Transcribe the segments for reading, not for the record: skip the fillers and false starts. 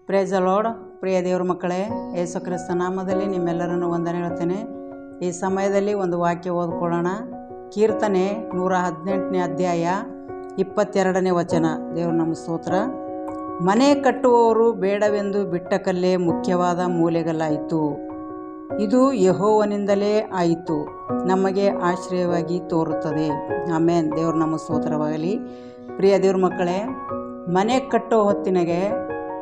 Price the lord. ಪ್ರಿಯ ದೇವ್ರ ಮಕ್ಕಳೇ, ಯೇಸು ಕ್ರಿಸ್ತ ನಾಮದಲ್ಲಿ ನಿಮ್ಮೆಲ್ಲರನ್ನು ವಂದನೆ ಹೇಳ್ತೇನೆ. ಈ ಸಮಯದಲ್ಲಿ ಒಂದು ವಾಕ್ಯ ಓದ್ಕೊಳ್ಳೋಣ. ಕೀರ್ತನೆ 118ನೇ ಅಧ್ಯಾಯ 22ನೇ ವಚನ. ದೇವ್ರ ನಮ್ಮ ಸ್ತೋತ್ರ. ಮನೆ ಕಟ್ಟುವವರು ಬೇಡವೆಂದು ಬಿಟ್ಟ ಕಲ್ಲೇ ಮುಖ್ಯವಾದ ಮೂಲೆಗಲ್ಲಾಯಿತು. ಇದು ಯೆಹೋವನಿಂದಲೇ ಆಯಿತು, ನಮಗೆ ಆಶ್ರಯವಾಗಿ ತೋರುತ್ತದೆ. ಆಮೇನ್. ದೇವ್ರ ನಮ್ಮ ಸ್ತೋತ್ರವಾಗಲಿ. ಪ್ರಿಯ ದೇವ್ರ ಮಕ್ಕಳೇ, ಮನೆ ಕಟ್ಟೋ ಹೊತ್ತಿನಾಗೆ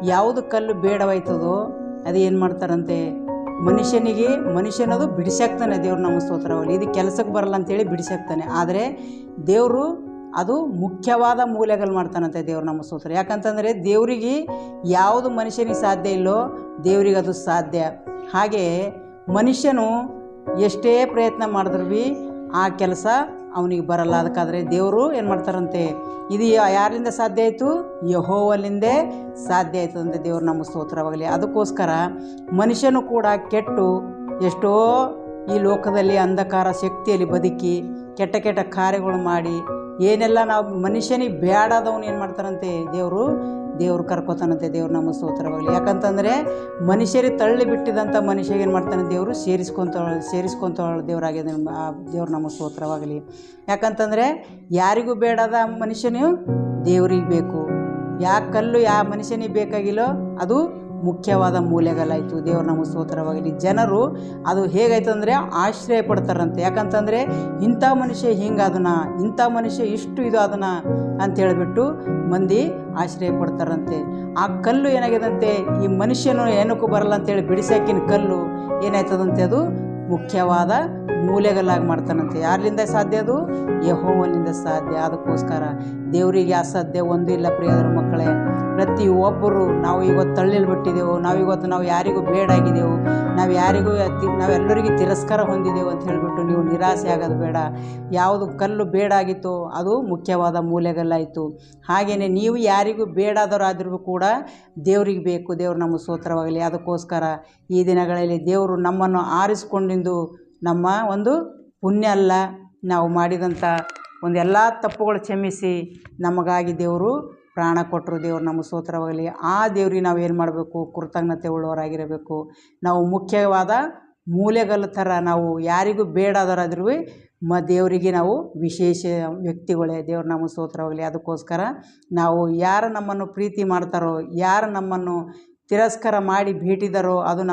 ಯಾವುದು ಕಲ್ಲು ಬೇಡವಾಯ್ತದೋ ಅದು ಏನು ಮಾಡ್ತಾರಂತೆ, ಮನುಷ್ಯನದು ಬಿಡಿಸಾಕ್ತಾನೆ. ದೇವ್ರು ನಮ್ಮ ಸ್ತೋತ್ರವಾಗಲಿ. ಇದು ಕೆಲಸಕ್ಕೆ ಬರಲ್ಲ ಅಂತೇಳಿ ಬಿಡಿಸಾಕ್ತಾನೆ. ಆದರೆ ದೇವರು ಅದು ಮುಖ್ಯವಾದ ಮೂಲೆಗಳು ಮಾಡ್ತಾನಂತೆ. ದೇವ್ರು ನಮ್ಮ ಸ್ತೋತ್ರ. ಯಾಕಂತಂದರೆ ದೇವರಿಗೆ ಯಾವುದು ಮನುಷ್ಯನಿಗೆ ಸಾಧ್ಯ ಇಲ್ಲೋ ದೇವ್ರಿಗೆ ಅದು ಸಾಧ್ಯ. ಹಾಗೆ ಮನುಷ್ಯನು ಎಷ್ಟೇ ಪ್ರಯತ್ನ ಮಾಡಿದ್ರು ಭೀ ಆ ಕೆಲಸ ಅವನಿಗೆ ಬರಲ್ಲ. ಅದಕ್ಕಾದರೆ ದೇವರು ಏನು ಮಾಡ್ತಾರಂತೆ, ಇದು ಯಾರಿಂದ ಸಾಧ್ಯ ಆಯಿತು? ಯೆಹೋವನಿಂದೇ ಸಾಧ್ಯ ಆಯ್ತದಂತೆ. ದೇವ್ರು ನಮ್ಮ ಸ್ತೋತ್ರವಾಗಲಿ. ಅದಕ್ಕೋಸ್ಕರ ಮನುಷ್ಯನು ಕೂಡ ಕೆಟ್ಟು ಎಷ್ಟೋ ಈ ಲೋಕದಲ್ಲಿ ಅಂಧಕಾರ ಶಕ್ತಿಯಲ್ಲಿ ಬದುಕಿ ಕೆಟ್ಟ ಕೆಟ್ಟ ಕಾರ್ಯಗಳು ಮಾಡಿ ಏನೆಲ್ಲ ನಾವು ಮನುಷ್ಯನಿಗೆ ಬೇಡಾದವನು ಏನು ಮಾಡ್ತಾರಂತೆ, ದೇವರು ಕರ್ಕೋತಾನಂತೆ. ದೇವ್ರು ನಮ್ಮ ಸ್ತೋತ್ರವಾಗಲಿ. ಯಾಕಂತಂದರೆ ಮನುಷ್ಯರಿಗೆ ತಳ್ಳಿ ಬಿಟ್ಟಿದಂಥ ಮನುಷ್ಯಗೆ ಏನು ಮಾಡ್ತಾನೆ, ದೇವರು ಸೇರಿಸ್ಕೊಂತ ದೇವರಾಗಿದೆ. ದೇವ್ರು ನಮ್ಮ ಸ್ತೋತ್ರವಾಗಲಿ. ಯಾಕಂತಂದರೆ ಯಾರಿಗೂ ಬೇಡಾದ ಮನುಷ್ಯನು ದೇವ್ರಿಗೆ ಬೇಕು. ಕಲ್ಲು ಮನುಷ್ಯನಿಗೆ ಬೇಕಾಗಿಲ್ಲೋ ಅದು ಮುಖ್ಯವಾದ ಮೂಲೆಗಲ್ಲಾಯಿತು. ದೇವ್ರು ನಮ್ಮ ಸ್ತೋತ್ರವಾಗಲಿ. ಜನರು ಅದು ಹೇಗಾಯ್ತು ಅಂದರೆ ಆಶ್ರಯ ಪಡ್ತಾರಂತೆ. ಯಾಕಂತಂದರೆ ಇಂಥ ಮನುಷ್ಯ ಹಿಂಗಾದನ, ಇಂಥ ಮನುಷ್ಯ ಇಷ್ಟು ಇದು ಅದನ ಅಂತೇಳಿಬಿಟ್ಟು ಮಂದಿ ಆಶ್ರಯ ಪಡ್ತಾರಂತೆ. ಆ ಕಲ್ಲು ಏನಾಗಿದಂತೆ, ಈ ಮನುಷ್ಯನು ಏನಕ್ಕೂ ಬರಲ್ಲ ಅಂತೇಳಿ ಬಿಡಿಸಾಕಿನ ಕಲ್ಲು ಏನಾಯ್ತದಂತೆ, ಅದು ಮುಖ್ಯವಾದ ಮೂಲೆಗಲ್ಲಾಗಿ ಮಾಡ್ತಾನಂತೆ. ಯಾರಿಂದ ಸಾಧ್ಯ? ಅದು ಯೆಹೋವನಿಂದ ಸಾಧ್ಯ. ಅದಕ್ಕೋಸ್ಕರ ದೇವರಿಗೆ ಅಸಾಧ್ಯ ಒಂದು ಇಲ್ಲ. ಪ್ರಿಯರ ಮಕ್ಕಳೇ, ಪ್ರತಿಯೊಬ್ಬರು ನಾವು ಇವತ್ತು ತಳ್ಳಿಲ್ಬಿಟ್ಟಿದ್ದೆವು, ನಾವು ಯಾರಿಗೂ ಬೇಡಾಗಿದ್ದೆವು, ನಾವೆಲ್ಲರಿಗೂ ತಿರಸ್ಕಾರ ಹೊಂದಿದೆವು ಅಂತ ಹೇಳಿಬಿಟ್ಟು ನೀವು ನಿರಾಸೆ ಆಗೋದು ಬೇಡ. ಯಾವುದು ಕಲ್ಲು ಬೇಡಾಗಿತ್ತೋ ಅದು ಮುಖ್ಯವಾದ ಮೂಲೆಗಲ್ಲಾಯಿತು. ಹಾಗೆಯೇ ನೀವು ಯಾರಿಗೂ ಬೇಡಾದವರಾದ್ರೂ ಕೂಡ ದೇವರಿಗೆ ಬೇಕು. ದೇವ್ರು ನಮ್ಮ ಸ್ತೋತ್ರವಾಗಲಿ. ಅದಕ್ಕೋಸ್ಕರ ಈ ದಿನಗಳಲ್ಲಿ ದೇವರು ನಮ್ಮನ್ನು ಆರಿಸಿಕೊಂಡಿದ್ದು ನಮ್ಮ ಒಂದು ಪುಣ್ಯ ಅಲ್ಲ, ನಾವು ಮಾಡಿದಂಥ ಒಂದೆಲ್ಲ ತಪ್ಪುಗಳು ಕ್ಷಮಿಸಿ ನಮಗಾಗಿ ದೇವರು ಪ್ರಾಣ ಕೊಟ್ಟರು. ದೇವ್ರು ನಮ್ಮ ಸ್ತೋತ್ರವಾಗಲಿ. ಆ ದೇವ್ರಿಗೆ ನಾವು ಏನು ಮಾಡಬೇಕು? ಕೃತಜ್ಞತೆ ಉಳ್ಳವರಾಗಿರಬೇಕು. ನಾವು ಮುಖ್ಯವಾದ ಮೂಲೆಗಲ್ಲು ಥರ ನಾವು ಯಾರಿಗೂ ಬೇಡಾದವರಾದ್ರೂ ದೇವರಿಗೆ ನಾವು ವಿಶೇಷ ವ್ಯಕ್ತಿಗಳೇ. ದೇವ್ರು ನಮ್ಮ ಸ್ತೋತ್ರವಾಗಲಿ. ಅದಕ್ಕೋಸ್ಕರ ನಾವು ಯಾರು ನಮ್ಮನ್ನು ಪ್ರೀತಿ ಮಾಡ್ತಾರೋ, ಯಾರು ನಮ್ಮನ್ನು ತಿರಸ್ಕಾರ ಮಾಡಿ ಭೇಟಿದಾರೋ ಅದು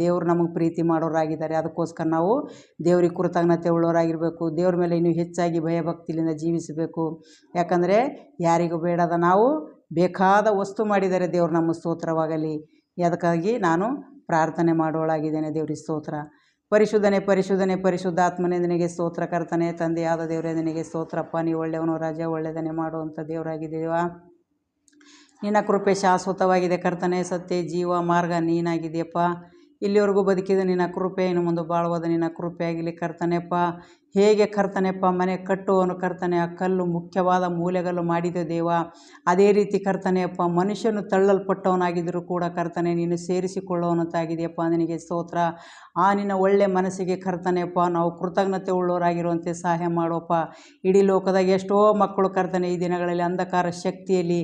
ದೇವರು ನಮಗೆ ಪ್ರೀತಿ ಮಾಡೋರಾಗಿದ್ದಾರೆ. ಅದಕ್ಕೋಸ್ಕರ ನಾವು ದೇವ್ರಿಗೆ ಕೃತಜ್ಞತೆ ಉಳ್ಳವರಾಗಿರಬೇಕು. ದೇವ್ರ ಮೇಲೆ ಇನ್ನೂ ಹೆಚ್ಚಾಗಿ ಭಯಭಕ್ತಿಯಿಂದ ಜೀವಿಸಬೇಕು. ಯಾಕಂದರೆ ಯಾರಿಗೂ ಬೇಡದ ನಾವು ಬೇಕಾದ ವಸ್ತು ಮಾಡಿದ್ದಾರೆ. ದೇವ್ರು ನಮ್ಮ ಸ್ತೋತ್ರವಾಗಲಿ. ಅದಕ್ಕಾಗಿ ನಾನು ಪ್ರಾರ್ಥನೆ ಮಾಡೋಳಾಗಿದ್ದೇನೆ. ದೇವ್ರಿಗೆ ಸ್ತೋತ್ರ. ಪರಿಶುದ್ಧನೇ ಪರಿಶುದ್ಧನೇ ಪರಿಶುದ್ಧಾತ್ಮನೇ ನಿನಗೆ ಸ್ತೋತ್ರ. ಕರ್ತನೆ ತಂದೆಯಾದ ದೇವರೇ ನಿನಗೆ ಸ್ತೋತ್ರಪ್ಪ. ನೀವು ಒಳ್ಳೆಯವನು ರಾಜ, ಒಳ್ಳೆಯದನ್ನೇ ಮಾಡುವಂಥ ದೇವರಾಗಿದ್ದೀವಾ. ನಿನ್ನ ಕೃಪೆ ಶಾಶ್ವತವಾಗಿದೆ ಕರ್ತನೆ. ಸತ್ಯ ಜೀವ ಮಾರ್ಗ ನೀನಾಗಿದೆಯಪ್ಪ. ಇಲ್ಲಿವರೆಗೂ ಬದುಕಿದ ನಿನ್ನ ಕೃಪೆ, ಇನ್ನು ಮುಂದೆ ಬಾಳುವುದ ನಿನ್ನ ಕೃಪೆ ಆಗಲಿ ಕರ್ತನೆಪ್ಪ. ಹೇಗೆ ಕರ್ತನೆಪ್ಪ ಮನೆ ಕಟ್ಟುವನು ಕರ್ತನೆ ಆ ಕಲ್ಲು ಮುಖ್ಯವಾದ ಮೂಲೆಗಲ್ಲು ಮಾಡಿದೆ ದೇವ, ಅದೇ ರೀತಿ ಕರ್ತನೆಯಪ್ಪ ಮನುಷ್ಯನು ತಳ್ಳಲ್ಪಟ್ಟವನಾಗಿದ್ದರೂ ಕೂಡ ಕರ್ತನೆ ನೀನು ಸೇರಿಸಿಕೊಳ್ಳುವಂತಾಗಿದೆಯಪ್ಪ. ನಿನಗೆ ಸ್ತೋತ್ರ. ಆ ನಿನ್ನ ಒಳ್ಳೆ ಮನಸ್ಸಿಗೆ ಕರ್ತನೆಯಪ್ಪ ನಾವು ಕೃತಜ್ಞತೆ ಉಳ್ಳವರಾಗಿರುವಂತೆ ಸಹಾಯ ಮಾಡುವಪ್ಪ. ಇಡೀ ಲೋಕದಾಗ ಎಷ್ಟೋ ಮಕ್ಕಳು ಕರ್ತನೆ ಈ ದಿನಗಳಲ್ಲಿ ಅಂಧಕಾರ ಶಕ್ತಿಯಲ್ಲಿ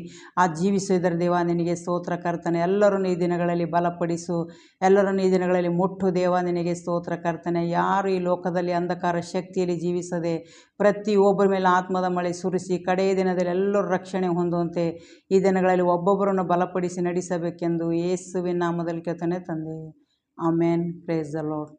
ಜೀವಿಸಿದರೆ ದೇವ, ನಿನಗೆ ಸ್ತೋತ್ರ ಕರ್ತನೆ. ಎಲ್ಲರನ್ನು ಈ ದಿನಗಳಲ್ಲಿ ಬಲಪಡಿಸು, ಎಲ್ಲರನ್ನು ಈ ದಿನಗಳಲ್ಲಿ ಮುಟ್ಟು ದೇವ, ನಿನಗೆ ಸ್ತೋತ್ರ ಕರ್ತನೆ. ಯಾರು ಈ ಲೋಕದಲ್ಲಿ ಅಂಧಕಾರ ಶಕ್ತಿಯಲ್ಲಿ ಜೀವಿಸದೆ ಪ್ರತಿಯೊಬ್ಬರ ಮೇಲೆ ಆತ್ಮದ ಮಳೆ ಸುರಿಸಿ ಕಡೆಯ ದಿನದಲ್ಲಿ ಎಲ್ಲರೂ ರಕ್ಷಣೆ ಹೊಂದುವಂತೆ ಈ ದಿನಗಳಲ್ಲಿ ಒಬ್ಬೊಬ್ಬರನ್ನು ಬಲಪಡಿಸಿ ನಡೆಸಬೇಕೆಂದು ಯೇಸುವಿನ ನಾಮದಲ್ಲಿ ಕೇಳ್ತಾನೆ ತಂದೆ. ಆಮೇನ್. Praise the lord.